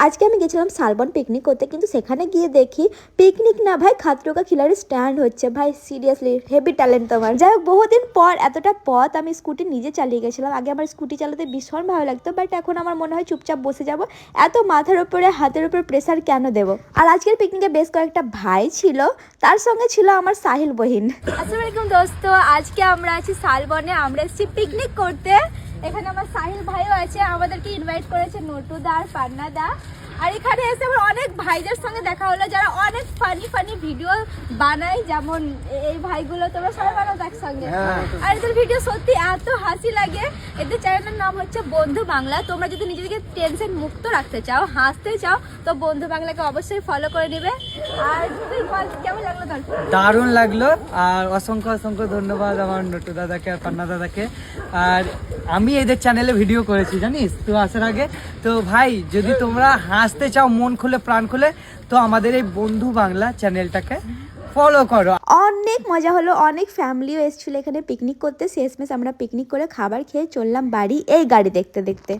আজকে আমি গেছিলাম শালবন পিকনিক করতে, কিন্তু সেখানে গিয়ে দেখি পিকনিক না ভাই, খাতরোকা খিলাড়ি স্ট্যান্ড হচ্ছে। ভাই সিরিয়াসলি হেভি ট্যালেন্ট তোমার। যাই হোক, বহুদিন পর এতটা পথ আমি স্কুটি নিজে চালিয়ে গেছিলাম। আগে আমার স্কুটি চালাতে ভীষণ ভালো লাগতো, বাট এখন আমার মনে হয় চুপচাপ বসে যাব, এত মাথার উপরে হাতের উপর প্রেসার কেন দেবো। আর আজকের পিকনিকে বেশ কয়েকটা ভাই ছিল, তার সঙ্গে ছিল আমার সাহিল বহিন। আসসালামু আলাইকুম দোস্ত, আজকে আমরা আছি শালবনে, আমরা এসেছি পিকনিক করতে। এখানে আমার সাহিল ভাইও আছে, আমাদেরকে ইনভাইট করেছে নটুদা আর পান্নাদা। আর এখানে এসে আমার অনেক ভাইদের সঙ্গে দেখা হলো, যারা অনেক ফানি ভিডিও বানায়, যেমন এই ভাইগুলো তোমরা সবাই বানাও একসঙ্গে। আর এদের ভিডিও সত্যি এত হাসি লাগে। এদের চ্যানেলের নাম হচ্ছে বন্ধু বাংলা। তোমরা যদি নিজেদেরকে টেনশন মুক্ত রাখতে চাও, হাসতে চাও, তো বন্ধু বাংলাকে অবশ্যই ফলো করে নেবে। আর তুই বল, কেমন লাগলো তোর? দারুণ লাগলো। আর অসংখ্য অসংখ্য ধন্যবাদ আমার নটু দাদাকে আর পান্না দাদাকে। আর আমি এদের চ্যানেলে ভিডিও করেছি জানিস তো আসার আগে। তো ভাই, যদি তোমরা হাসতে চাও মন খুলে প্রাণ খুলে, তো আমাদের এই বন্ধু বাংলা চ্যানেলটাকে ফলো করো। অনেক মজা হলো, অনেক ফ্যামিলিও এসেছিল এখানে পিকনিক করতে। শেষমেশ আমরা পিকনিক করে খাবার খেয়ে চললাম বাড়ি, এই গাড়ি দেখতে দেখতে।